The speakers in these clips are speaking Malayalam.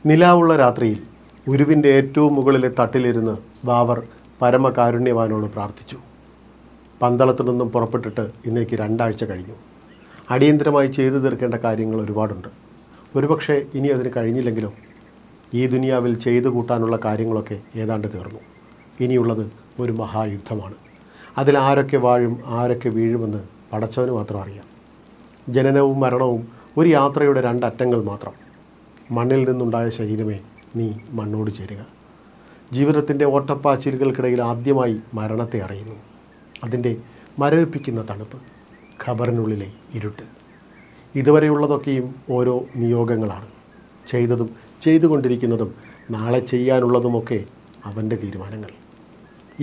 നിലാവുള്ള രാത്രിയിൽ ഉരുവിൻ്റെ ഏറ്റവും മുകളിലെ തട്ടിലിരുന്ന് ബാബർ പരമകാരുണ്യവാനോട് പ്രാർത്ഥിച്ചു. പന്തളത്തു നിന്നും പുറപ്പെട്ടിട്ട് ഇന്നേക്ക് 2 ആഴ്ച കഴിഞ്ഞു. അടിയന്തരമായി ചെയ്തു തീർക്കേണ്ട കാര്യങ്ങൾ ഒരുപാടുണ്ട്. ഒരുപക്ഷെ ഇനി അതിന് കഴിഞ്ഞില്ലെങ്കിലോ. ഈ ദുനിയാവിൽ ചെയ്തു കൂട്ടാനുള്ള കാര്യങ്ങളൊക്കെ ഏതാണ്ട് തീർന്നു. ഇനിയുള്ളത് ഒരു മഹായുദ്ധമാണ്. അതിൽ ആരൊക്കെ വാഴും ആരൊക്കെ വീഴുമെന്ന് പടച്ചവന് മാത്രം അറിയാം. ജനനവും മരണവും ഒരു യാത്രയുടെ 2 അറ്റങ്ങൾ മാത്രം. മണ്ണിൽ നിന്നുണ്ടായ ശരീരമേ, നീ മണ്ണോട് ചേരുക. ജീവിതത്തിൻ്റെ ഓട്ടപ്പാച്ചിലുകൾക്കിടയിൽ ആദ്യമായി മരണത്തെ അറിയുന്നു. അതിൻ്റെ മരവിപ്പിക്കുന്ന തണുപ്പ്, ഖബറിനുള്ളിലെ ഇരുട്ട്. ഇതുവരെയുള്ളതൊക്കെയും ഓരോ നിയോഗങ്ങളാണ്. ചെയ്തതും ചെയ്തുകൊണ്ടിരിക്കുന്നതും നാളെ ചെയ്യാനുള്ളതുമൊക്കെ അവൻ്റെ തീരുമാനങ്ങൾ.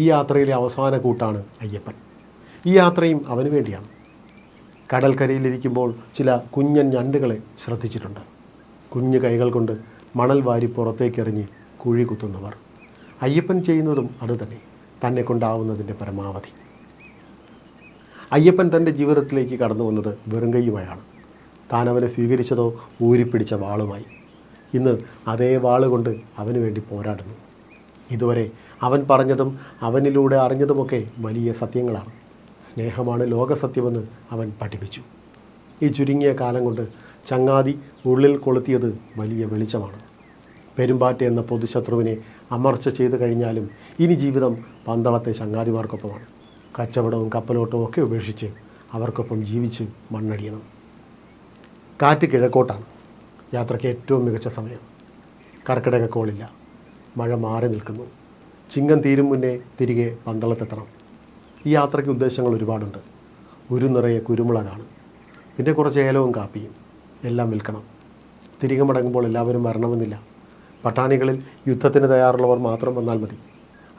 ഈ യാത്രയിലെ അവസാന കൂട്ടാണ് അയ്യപ്പൻ. ഈ യാത്രയും അവന് വേണ്ടിയാണ്. കടൽക്കരയിലിരിക്കുമ്പോൾ ചില കുഞ്ഞൻ ഞണ്ടുകളെ ശ്രദ്ധിച്ചിട്ടുണ്ട്. കുഞ്ഞു കൈകൾ കൊണ്ട് മണൽ വാരി പുറത്തേക്കെറിഞ്ഞ് കുഴി കുത്തുന്നവർ. അയ്യപ്പൻ ചെയ്യുന്നതും അതുതന്നെ, തന്നെ കൊണ്ടാവുന്നതിൻ്റെ പരമാവധി. അയ്യപ്പൻ തൻ്റെ ജീവിതത്തിലേക്ക് കടന്നു വന്നത് വെറും കൈയുമായാണ്. താൻ അവനെ സ്വീകരിച്ചതോ ഊരിപ്പിടിച്ച വാളുമായി. ഇന്ന് അതേ വാളുകൊണ്ട് അവന് വേണ്ടി പോരാടുന്നു. ഇതുവരെ അവൻ പറഞ്ഞതും അവനിലൂടെ അറിഞ്ഞതുമൊക്കെ വലിയ സത്യങ്ങളാണ്. സ്നേഹമാണ് ലോകസത്യമെന്ന് അവൻ പഠിപ്പിച്ചു. ഈ ചുരുങ്ങിയ കാലം കൊണ്ട് ചങ്ങാതി ഉള്ളിൽ കൊളുത്തിയത് വലിയ വെളിച്ചമാണ്. പെരുമ്പാറ്റ എന്ന പൊതുശത്രുവിനെ അമർച്ച ചെയ്തു കഴിഞ്ഞാലും ഇനി ജീവിതം പന്തളത്തെ ചങ്ങാതിമാർക്കൊപ്പമാണ്. കച്ചവടവും കപ്പലോട്ടവും ഒക്കെ ഉപേക്ഷിച്ച് അവർക്കൊപ്പം ജീവിച്ച് മണ്ണടിയണം. കാറ്റ് കിഴക്കോട്ടാണ്. യാത്രയ്ക്ക് ഏറ്റവും മികച്ച സമയം. കർക്കിടകക്കോളില്ല. മഴ മാറി നിൽക്കുന്നു. ചിങ്ങം തീരും മുന്നേ തിരികെ പന്തളത്തെത്തണം. ഈ യാത്രയ്ക്ക് ഉദ്ദേശങ്ങൾ ഒരുപാടുണ്ട്. ഒരു നിറയെ കുരുമുളകാണ്. പിന്നെ കുറച്ച് ഏലവും കാപ്പിയും എല്ലാം വിൽക്കണം. തിരികെ മടങ്ങുമ്പോൾ എല്ലാവരും വരണമെന്നില്ല. പട്ടാണികളിൽ യുദ്ധത്തിന് തയ്യാറുള്ളവർ മാത്രം വന്നാൽ മതി.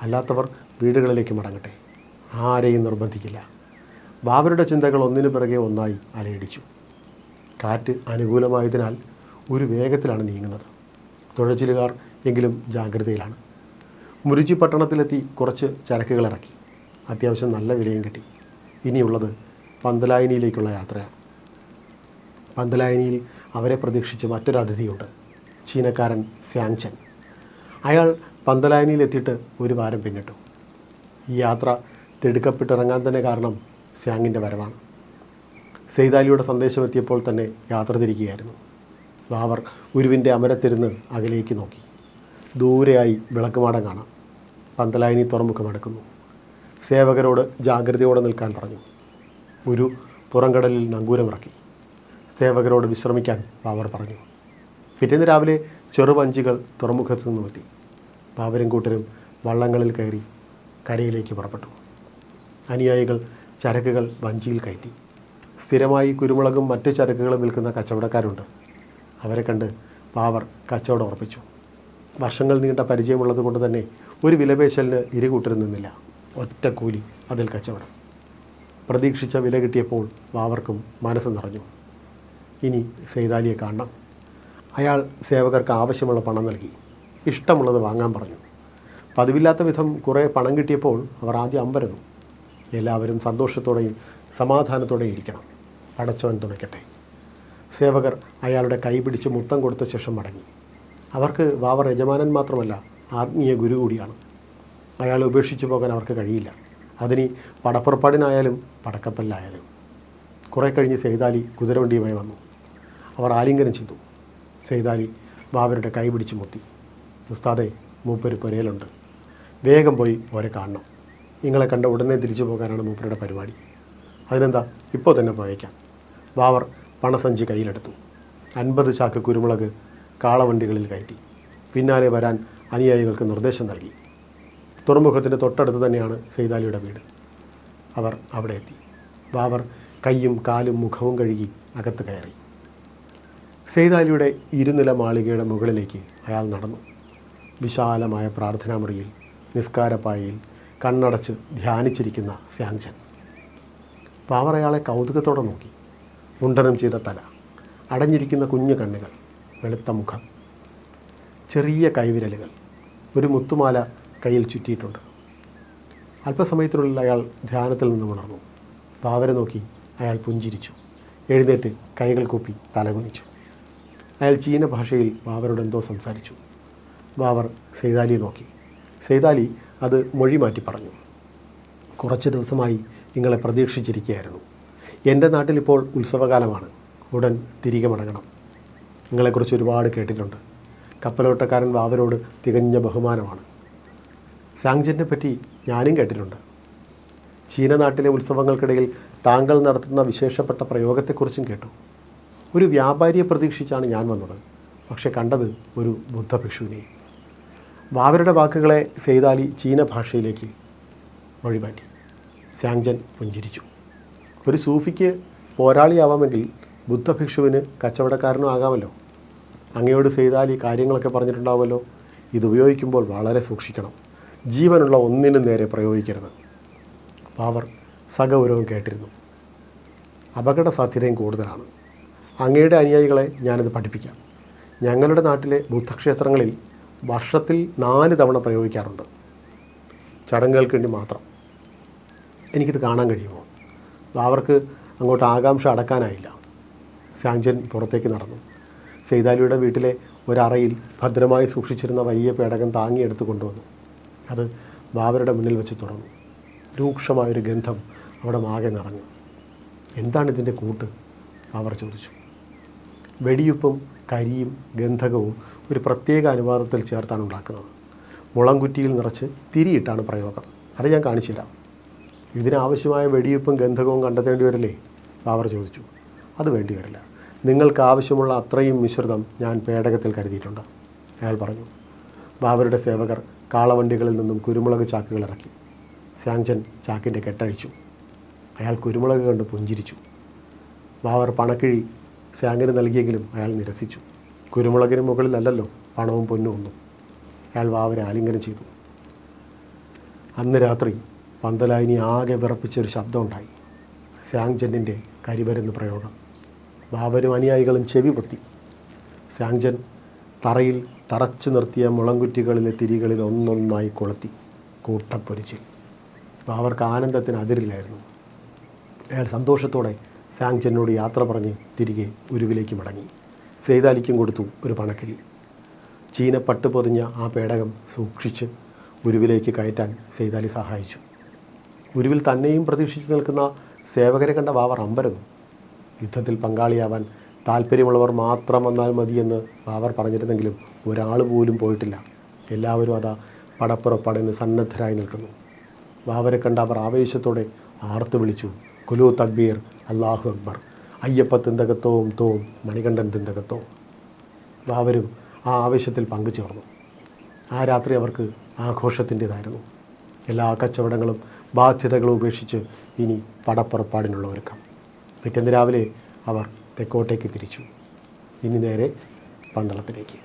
അല്ലാത്തവർ വീടുകളിലേക്ക് മടങ്ങട്ടെ. ആരെയും നിർബന്ധിക്കില്ല. ബാബരുടെ ചിന്തകൾ ഒന്നിനു പിറകെ ഒന്നായി അലയടിച്ചു. കാറ്റ് അനുകൂലമായതിനാൽ ഒരു വേഗത്തിലാണ് നീങ്ങുന്നത്. തുഴച്ചിലുകാർ എങ്കിലും ജാഗ്രതയിലാണ്. മുരുജി പട്ടണത്തിലെത്തി കുറച്ച് ചരക്കുകൾ ഇറക്കി. അത്യാവശ്യം നല്ല വിലയും കിട്ടി. ഇനിയുള്ളത് പന്തലായനിയിലേക്കുള്ള യാത്രയാണ്. പന്തലായനിയിൽ അവരെ പ്രതീക്ഷിച്ച് മറ്റൊരു അതിഥിയുണ്ട്. ചീനക്കാരൻ സ്യാങ്ചൻ. അയാൾ പന്തലായനിയിലെത്തിയിട്ട് 1 വാരം പിന്നിട്ടു. ഈ യാത്ര തിടുക്കപ്പെട്ടിറങ്ങാൻ തന്നെ കാരണം സ്യാങ്ങിൻ്റെ വരവാണ്. സെയ്താലിയുടെ സന്ദേശം എത്തിയപ്പോൾ തന്നെ യാത്ര തിരിക്കുകയായിരുന്നു. ബാബർ ഉരുവിൻ്റെ അമരത്തിരുന്ന് അകലേക്ക് നോക്കി. ദൂരെയായി വിളക്കുമാടം കാണാം. പന്തലായനി തുറമുഖമെടുക്കുന്നു. സേവകരോട് ജാഗ്രതയോടെ നിൽക്കാൻ പറഞ്ഞു. ഒരു പുറംകടലിൽ നങ്കൂരമിറക്കി. സേവകരോട് വിശ്രമിക്കാൻ ബാബർ പറഞ്ഞു. പിറ്റേന്ന് രാവിലെ ചെറുവഞ്ചികൾ തുറമുഖത്ത് നിന്നുമെത്തി. ബാബരും കൂട്ടരും വള്ളങ്ങളിൽ കയറി കരയിലേക്ക് പുറപ്പെട്ടു. അനുയായികൾ ചരക്കുകൾ വഞ്ചിയിൽ കയറ്റി. സ്ഥിരമായി കുരുമുളകും മറ്റ് ചരക്കുകളും വിൽക്കുന്ന കച്ചവടക്കാരുണ്ട്. അവരെ കണ്ട് ബാബർ കച്ചവടം ഉറപ്പിച്ചു. വർഷങ്ങൾ നീണ്ട പരിചയമുള്ളത് കൊണ്ട് തന്നെ ഒരു വിലപേശലിന് ഇരുകൂട്ടരും നിന്നില്ല. ഒറ്റ കൂലി, അതിൽ കച്ചവടം. പ്രതീക്ഷിച്ച വില കിട്ടിയപ്പോൾ ബാബർക്കും മനസ്സ് നിറഞ്ഞു. ഇനി സെയ്താലിയെ കാണണം. അയാൾ സേവകർക്ക് ആവശ്യമുള്ള പണം നൽകി. ഇഷ്ടമുള്ളത് വാങ്ങാൻ പറഞ്ഞു. പതിവില്ലാത്ത വിധം കുറേ പണം കിട്ടിയപ്പോൾ അവർ ആദ്യം അമ്പരന്നു. എല്ലാവരും സന്തോഷത്തോടെയും സമാധാനത്തോടെയും ഇരിക്കണം. പടച്ചവൻ തുണയ്ക്കട്ടെ. സേവകർ അയാളുടെ കൈ പിടിച്ച് മുത്തം കൊടുത്ത ശേഷം മടങ്ങി. അവർക്ക് ബാബർ യജമാനൻ മാത്രമല്ല, ആത്മീയ ഗുരു കൂടിയാണ്. അയാളെ ഉപേക്ഷിച്ചു പോകാൻ അവർക്ക് കഴിയില്ല. അതിനി പടപ്പുറപ്പാടിനായാലും പടക്കപ്പലിലായാലും. കുറേ കഴിഞ്ഞ് സെയ്താലി കുതിരവണ്ടിയുമായി വന്നു. അവർ ആലിംഗനം ചെയ്തു. സെയ്താലി ബാബരുടെ കൈ പിടിച്ച് മുത്തി. ഉസ്താദെ, മൂപ്പര് പുരയിലുണ്ട്. വേഗം പോയി ഓരെ കാണണം. നിങ്ങളെ കണ്ട ഉടനെ തിരിച്ചു പോകാനാണ് മൂപ്പരുടെ പരിപാടി. അതിനെന്താ, ഇപ്പോൾ തന്നെ പോയേക്കാം. ബാബർ പണസഞ്ചി കയ്യിലെടുത്തു. 50 ചാക്ക് കുരുമുളക് കാളവണ്ടികളിൽ കയറ്റി. പിന്നാലെ വരാൻ അനുയായികൾക്ക് നിർദ്ദേശം നൽകി. തുറമുഖത്തിൻ്റെ തൊട്ടടുത്ത് തന്നെയാണ് സെയ്താലിയുടെ വീട്. അവർ അവിടെ എത്തി. ബാബർ കൈയും കാലും മുഖവും കഴുകി അകത്ത് കയറി. സെയ്താലിയുടെ 2 നില മാളികയുടെ മുകളിലേക്ക് അയാൾ നടന്നു. വിശാലമായ പ്രാർത്ഥനാമുറിയിൽ നിസ്കാരപ്പായയിൽ കണ്ണടച്ച് ധ്യാനിച്ചിരിക്കുന്ന സ്യാങ്ചൻ. ബാബർ അയാളെ കൗതുകത്തോടെ നോക്കി. മുണ്ടനം ചെയ്ത തല, അടഞ്ഞിരിക്കുന്ന കുഞ്ഞു കണ്ണുകൾ, വെളുത്ത മുഖം, ചെറിയ കൈവിരലുകൾ, ഒരു മുത്തുമാല കയ്യിൽ ചുറ്റിയിട്ടുണ്ട്. അല്പസമയത്തിനുള്ളിൽ അയാൾ ധ്യാനത്തിൽ നിന്ന് ഉണർന്നു. ബാബരെ നോക്കി അയാൾ പുഞ്ചിരിച്ചു. എഴുന്നേറ്റ് കൈകൾ കൂപ്പി തലകുനിച്ചു. അയാൾ ചീന ഭാഷയിൽ ബാബറോട് എന്തോ സംസാരിച്ചു. ബാബർ സെയ്താലിയെ നോക്കി. സെയ്താലി അത് മൊഴി മാറ്റി പറഞ്ഞു. കുറച്ച് ദിവസമായി നിങ്ങളെ പ്രതീക്ഷിച്ചിരിക്കുകയായിരുന്നു. എൻ്റെ നാട്ടിലിപ്പോൾ ഉത്സവകാലമാണ്. ഉടൻ തിരികെ മടങ്ങണം. നിങ്ങളെക്കുറിച്ച് ഒരുപാട് കേട്ടിട്ടുണ്ട്. കപ്പലോട്ടക്കാരൻ ബാബരോട് തികഞ്ഞ ബഹുമാനമാണ്. സാങ്ജനെ പറ്റി ഞാനും കേട്ടിട്ടുണ്ട്. ചീന നാട്ടിലെ ഉത്സവങ്ങൾക്കിടയിൽ താങ്കൾ നടത്തുന്ന വിശേഷപ്പെട്ട പ്രയോഗത്തെക്കുറിച്ചും കേട്ടു. ഒരു വ്യാപാരിയെ പ്രതീക്ഷിച്ചാണ് ഞാൻ വന്നത്. പക്ഷെ കണ്ടത് ഒരു ബുദ്ധഭിക്ഷുവിനെ. ബാബരുടെ വാക്കുകളെ സെയ്താലി ചീന ഭാഷയിലേക്ക് വഴിമാറ്റി. സാങ്ജൻ പുഞ്ചിരിച്ചു. ഒരു സൂഫിക്ക് പോരാളിയാവാമെങ്കിൽ ബുദ്ധഭിക്ഷുവിന് കച്ചവടക്കാരനും ആകാമല്ലോ. അങ്ങയോട് സെയ്താലി കാര്യങ്ങളൊക്കെ പറഞ്ഞിട്ടുണ്ടാവുമല്ലോ. ഇതുപയോഗിക്കുമ്പോൾ വളരെ സൂക്ഷിക്കണം. ജീവനുള്ള ഒന്നിനും നേരെ പ്രയോഗിക്കരുത്. ബാബർ സഗൗരവം കേട്ടിരുന്നു. അപകട സാധ്യതയും കൂടുതലാണ്. അങ്ങയുടെ അനുയായികളെ ഞാനിത് പഠിപ്പിക്കാം. ഞങ്ങളുടെ നാട്ടിലെ ബുദ്ധക്ഷേത്രങ്ങളിൽ വർഷത്തിൽ 4 തവണ പ്രയോഗിക്കാറുണ്ട്. ചടങ്ങുകൾക്ക് വേണ്ടി മാത്രം. എനിക്കിത് കാണാൻ കഴിയുമോ? ബാബർക്ക് അങ്ങോട്ട് ആകാംക്ഷ അടക്കാനായില്ല. സാങ്ജൻ പുറത്തേക്ക് നടന്നു. സെയ്താലിയുടെ വീട്ടിലെ ഒരറയിൽ ഭദ്രമായി സൂക്ഷിച്ചിരുന്ന വലിയ പേടകം താങ്ങിയെടുത്ത് കൊണ്ടുവന്നു. അത് ബാബരുടെ മുന്നിൽ വെച്ച് തുറന്നു. രൂക്ഷമായൊരു ഗന്ധം അവിടെ ആകെ നിറഞ്ഞു. എന്താണിതിൻ്റെ കൂട്ട്? ബാബർ ചോദിച്ചു. വെടിയുപ്പും കരിയും ഗന്ധകവും ഒരു പ്രത്യേക അനുപാതത്തിൽ ചേർത്താണ് ഉണ്ടാക്കുന്നത്. മുളംകുറ്റിയിൽ നിറച്ച് തിരിയിട്ടാണ് പ്രയോഗം. അത് ഞാൻ കാണിച്ചു തരാം. ഇതിനാവശ്യമായ വെടിയുപ്പും ഗന്ധകവും കണ്ടെത്തേണ്ടി വരില്ലേ? ബാബർ ചോദിച്ചു. അത് വേണ്ടി വരില്ല. നിങ്ങൾക്ക് ആവശ്യമുള്ള അത്രയും മിശ്രിതം ഞാൻ പേടകത്തിൽ കരുതിയിട്ടുണ്ട്, അയാൾ പറഞ്ഞു. ബാബരുടെ സേവകർ കാളവണ്ടികളിൽ നിന്നും കുരുമുളക് ചാക്കുകൾ ഇറക്കി. സാങ്ജൻ ചാക്കിൻ്റെ കെട്ടഴിച്ചു. അയാൾ കുരുമുളക് കണ്ട് പുഞ്ചിരിച്ചു. ബാബർ പണക്കിഴി സാങ്കിന് നൽകിയെങ്കിലും അയാൾ നിരസിച്ചു. കുരുമുളകിന് മുകളിലല്ലല്ലോ പണവും പൊന്നും ഒന്നും. അയാൾ ബാബരെ ആലിംഗനം ചെയ്തു. അന്ന് രാത്രി പന്തലായിനി ആകെ വിറപ്പിച്ചൊരു ശബ്ദമുണ്ടായി. സാങ്ജൻ്റെ കരിമരുന്ന് പ്രയോഗം. ബാബരും അനുയായികളും ചെവി പൊത്തി. സാങ്ജൻ തറയിൽ തറച്ചു നിർത്തിയ മുളംകുറ്റികളിലെ തിരികളിൽ ഒന്നൊന്നായി കൊളുത്തി. കൂട്ടപ്പൊരിച്ചിൽ. ബാബർക്ക് ആനന്ദത്തിന് അതിരില്ലായിരുന്നു. അയാൾ സന്തോഷത്തോടെ സാങ്ജനോട് യാത്ര പറഞ്ഞ് തിരികെ ഉരുവിലേക്ക് മടങ്ങി. സെയ്താലിക്കും കൊടുത്തു ഒരു പണക്കിഴി. ചീന പട്ട് പൊതിഞ്ഞ ആ പേടകം സൂക്ഷിച്ച് ഉരുവിലേക്ക് കയറ്റാൻ സെയ്താലി സഹായിച്ചു. ഉരുവിൽ തന്നെയും പ്രതീക്ഷിച്ച് നിൽക്കുന്ന സേവകരെ കണ്ട ബാബർ അമ്പരന്നു. യുദ്ധത്തിൽ പങ്കാളിയാവാൻ താല്പര്യമുള്ളവർ മാത്രം വന്നാൽ മതിയെന്ന് ബാബർ പറഞ്ഞിരുന്നെങ്കിലും ഒരാൾ പോലും പോയിട്ടില്ല. എല്ലാവരും അതാ പടപ്പുറപ്പടന്ന് സന്നദ്ധരായി നിൽക്കുന്നു. ബാബരെ കണ്ട അവർ ആവേശത്തോടെ ആർത്തു വിളിച്ചു. കുലു തക്ബീർ, അല്ലാഹു അക്ബർ, അയ്യപ്പ തിന്തകത്തോവും തോവും, മണികണ്ഠൻ തിന്തകത്തോവും. ബാബരും ആ ആവേശത്തിൽ പങ്കുചേർന്നു. ആ രാത്രി അവർക്ക് ആഘോഷത്തിൻ്റേതായിരുന്നു. എല്ലാ കച്ചവടങ്ങളും ബാധ്യതകളും ഉപേക്ഷിച്ച് ഇനി പടപ്പുറപ്പാടിനുള്ള ഒരുക്കം. പിറ്റേന്ന് രാവിലെ അവർ തെക്കോട്ടേക്ക് തിരിച്ചു. ഇനി നേരെ പന്തളത്തിലേക്ക്.